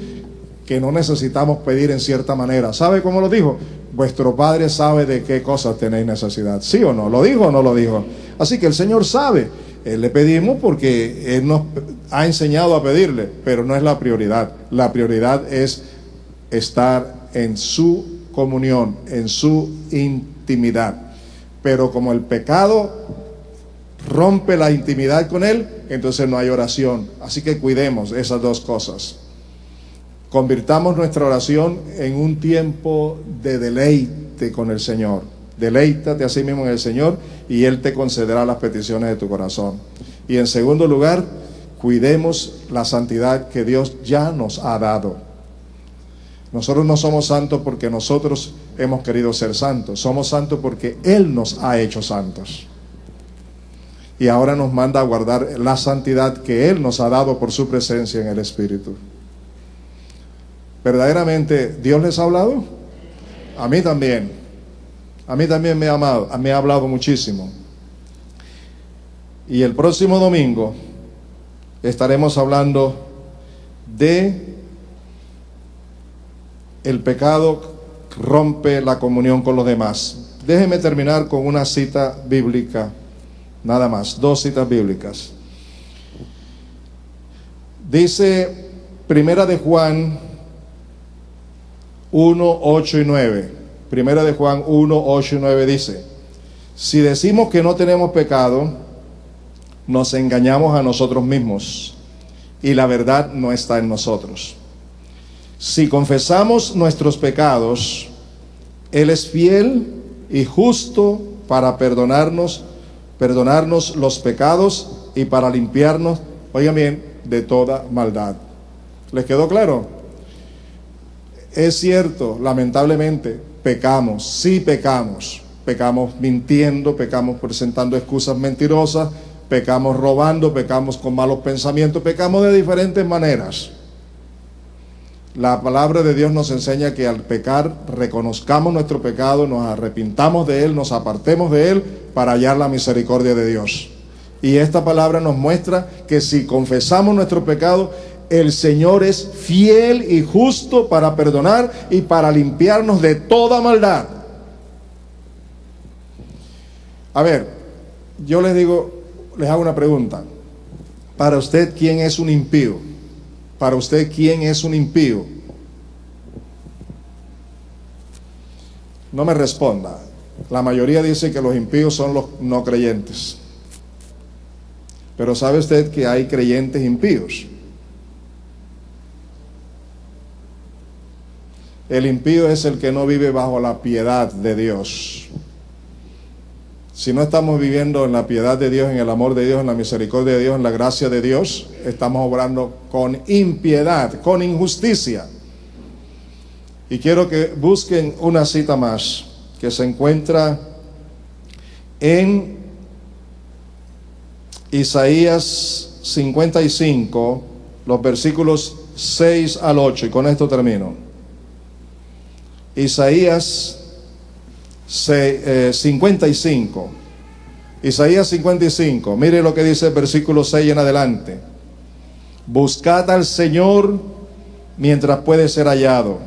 que no necesitamos pedir en cierta manera. ¿Sabe cómo lo dijo? Vuestro Padre sabe de qué cosas tenéis necesidad. ¿Sí o no? ¿Lo dijo o no lo dijo? Así que el Señor sabe. Le pedimos porque Él nos ha enseñado a pedirle, pero no es la prioridad. La prioridad es estar en su comunión, en su intimidad. Pero como el pecado rompe la intimidad con Él, entonces no hay oración. Así que cuidemos esas dos cosas. Convirtamos nuestra oración en un tiempo de deleite con el Señor. Deleítate a sí mismo en el Señor y Él te concederá las peticiones de tu corazón. Y en segundo lugar, cuidemos la santidad que Dios ya nos ha dado. Nosotros no somos santos porque nosotros hemos querido ser santos. Somos santos porque Él nos ha hecho santos. Y ahora nos manda a guardar la santidad que Él nos ha dado por su presencia en el Espíritu. ¿Verdaderamente Dios les ha hablado? A mí también. A mí también me ha hablado muchísimo. Y el próximo domingo estaremos hablando de el pecado que rompe la comunión con los demás. Déjeme terminar con una cita bíblica, nada más, dos citas bíblicas. Dice Primera de Juan 1, 8 y 9. Primera de Juan 1, 8 y 9 dice: Si decimos que no tenemos pecado, nos engañamos a nosotros mismos y la verdad no está en nosotros. Si confesamos nuestros pecados, Él es fiel y justo para perdonarnos los pecados y para limpiarnos, oigan bien, de toda maldad. ¿Les quedó claro? Es cierto, lamentablemente, pecamos, sí pecamos. Pecamos mintiendo, pecamos presentando excusas mentirosas, pecamos robando, pecamos con malos pensamientos, pecamos de diferentes maneras. La palabra de Dios nos enseña que al pecar reconozcamos nuestro pecado, nos arrepintamos de él, nos apartemos de él para hallar la misericordia de Dios. Y esta palabra nos muestra que si confesamos nuestro pecado, el Señor es fiel y justo para perdonar y para limpiarnos de toda maldad. A ver, yo les hago una pregunta. Para usted, ¿quién es un impío? Para usted, ¿quién es un impío? No me responda. La mayoría dice que los impíos son los no creyentes. Pero ¿sabe usted que hay creyentes impíos? El impío es el que no vive bajo la piedad de Dios. Si no estamos viviendo en la piedad de Dios, en el amor de Dios, en la misericordia de Dios, en la gracia de Dios, estamos obrando con impiedad, con injusticia. Y quiero que busquen una cita más que se encuentra en Isaías 55, los versículos 6 al 8, y con esto termino. Isaías 55. Isaías 55, mire lo que dice el versículo 6 en adelante. Buscad al Señor mientras puede ser hallado.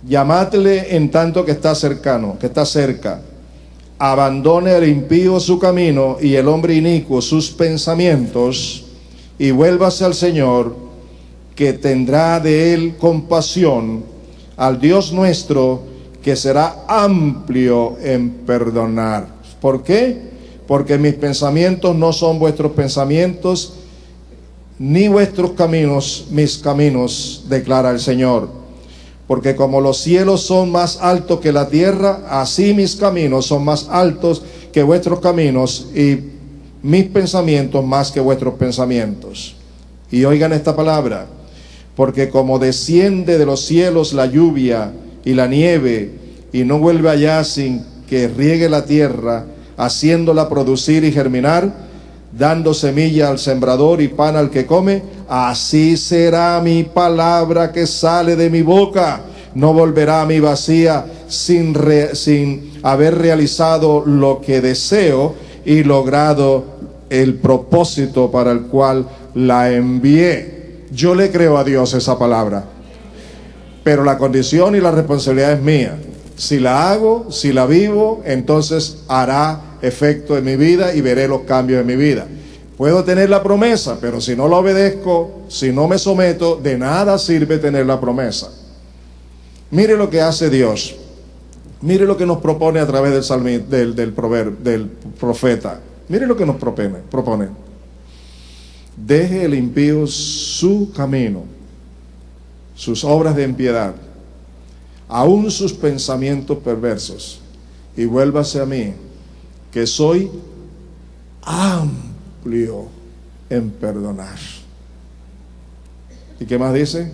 Llamadle en tanto que está cercano, que está cerca. Abandone el impío su camino y el hombre inicuo sus pensamientos, y vuélvase al Señor, que tendrá de él compasión, al Dios nuestro, que será amplio en perdonar. ¿Por qué? Porque mis pensamientos no son vuestros pensamientos, ni vuestros caminos mis caminos, declara el Señor. Porque como los cielos son más altos que la tierra, así mis caminos son más altos que vuestros caminos, y mis pensamientos más que vuestros pensamientos. Y oigan esta palabra: porque como desciende de los cielos la lluvia y la nieve, y no vuelve allá sin que riegue la tierra, haciéndola producir y germinar, dando semilla al sembrador y pan al que come, así será mi palabra que sale de mi boca. No volverá a mí vacía sin haber realizado lo que deseo y logrado el propósito para el cual la envié. Yo le creo a Dios esa palabra, pero la condición y la responsabilidad es mía. Si la hago, si la vivo, entonces hará efecto en mi vida y veré los cambios en mi vida. Puedo tener la promesa, pero si no la obedezco, si no me someto, de nada sirve tener la promesa. Mire lo que hace Dios. Mire lo que nos propone a través del profeta. Mire lo que nos propone. Deje el impío su camino, sus obras de impiedad, aún sus pensamientos perversos, y vuélvase a mí, que soy amplio en perdonar. ¿Y qué más dice?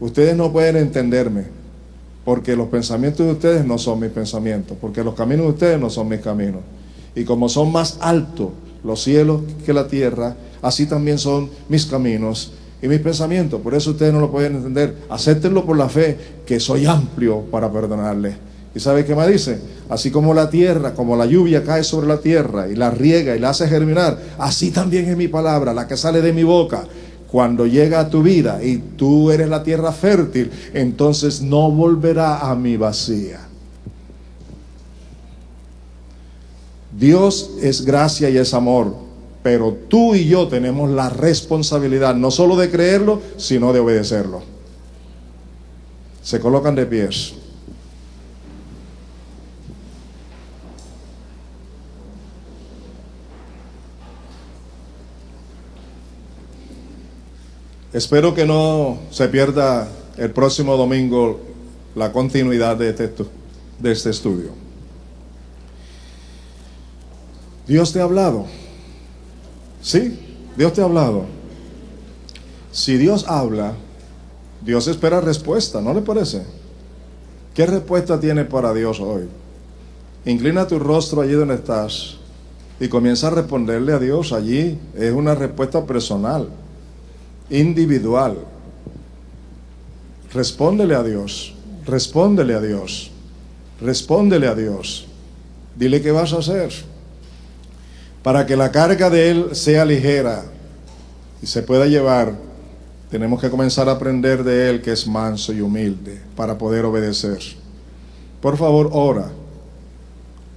Ustedes no pueden entenderme, porque los pensamientos de ustedes no son mis pensamientos, porque los caminos de ustedes no son mis caminos. Y como son más altos los cielos que la tierra, así también son mis caminos y mis pensamientos. Por eso ustedes no lo pueden entender. Acéptenlo por la fe, que soy amplio para perdonarles. ¿Y sabe qué me dice? Así como la tierra, como la lluvia cae sobre la tierra y la riega y la hace germinar, así también es mi palabra, la que sale de mi boca. Cuando llega a tu vida y tú eres la tierra fértil, entonces no volverá a mí vacía. Dios es gracia y es amor, pero tú y yo tenemos la responsabilidad no solo de creerlo, sino de obedecerlo. Se colocan de pies. Espero que no se pierda el próximo domingo la continuidad de este estudio. Dios te ha hablado. Sí, Dios te ha hablado. Si Dios habla, Dios espera respuesta, ¿no le parece? ¿Qué respuesta tiene para Dios hoy? Inclina tu rostro allí donde estás y comienza a responderle a Dios allí. Es una respuesta personal, individual. Respóndele a Dios, respóndele a Dios, respóndele a Dios. Dile qué vas a hacer para que la carga de Él sea ligera y se pueda llevar. Tenemos que comenzar a aprender de Él, que es manso y humilde, para poder obedecer. Por favor, ora.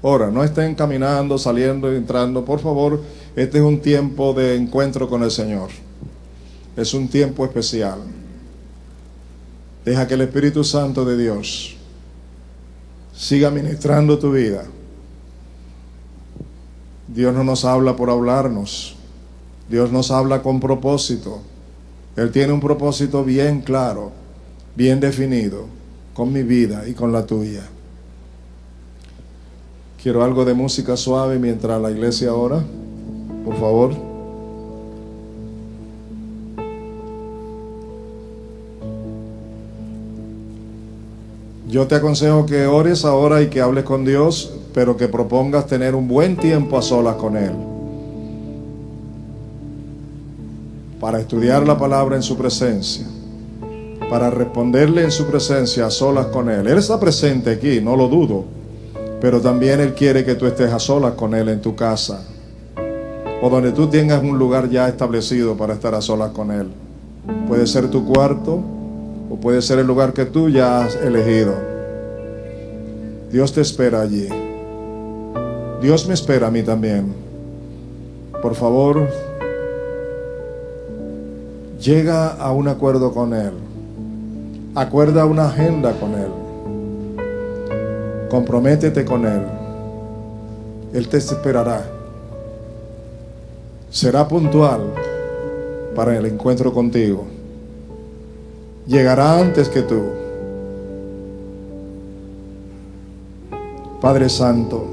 Ora, no estén caminando, saliendo y entrando. Por favor, este es un tiempo de encuentro con el Señor. Es un tiempo especial. Deja que el Espíritu Santo de Dios siga ministrando tu vida. Dios no nos habla por hablarnos. Dios nos habla con propósito. Él tiene un propósito bien claro, bien definido, con mi vida y con la tuya. Quiero algo de música suave mientras la iglesia ora, por favor. Yo te aconsejo que ores ahora y que hables con Dios, pero que propongas tener un buen tiempo a solas con Él, para estudiar la palabra en su presencia, para responderle en su presencia a solas con Él. Él está presente aquí, no lo dudo, pero también Él quiere que tú estés a solas con Él en tu casa, o donde tú tengas un lugar ya establecido para estar a solas con Él. Puede ser tu cuarto, o puede ser el lugar que tú ya has elegido. Dios te espera allí. Dios me espera a mí también. Por favor, llega a un acuerdo con Él. Acuerda una agenda con Él. Comprométete con Él. Él te esperará. Será puntual para el encuentro contigo. Llegará antes que tú. Padre Santo,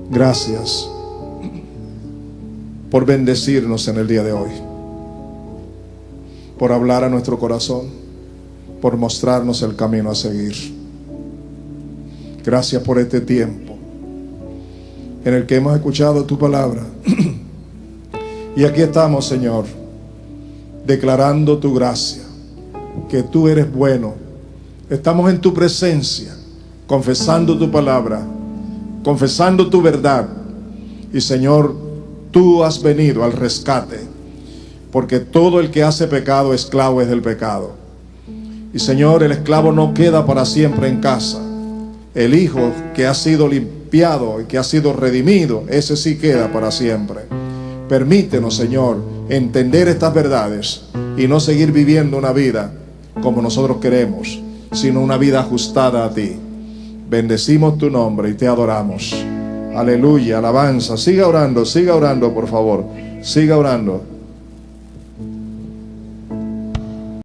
gracias por bendecirnos en el día de hoy, por hablar a nuestro corazón, por mostrarnos el camino a seguir. Gracias por este tiempo en el que hemos escuchado tu palabra. Y aquí estamos, Señor, declarando tu gracia, que tú eres bueno. Estamos en tu presencia, confesando tu palabra, confesando tu verdad. Y Señor, tú has venido al rescate, porque todo el que hace pecado, esclavo es del pecado. Y Señor, el esclavo no queda para siempre en casa. El hijo que ha sido limpiado y que ha sido redimido, ese sí queda para siempre. Permítenos, Señor, entender estas verdades y no seguir viviendo una vida como nosotros queremos, sino una vida ajustada a ti. Bendecimos tu nombre y te adoramos. Aleluya, alabanza. Siga orando, por favor. Siga orando.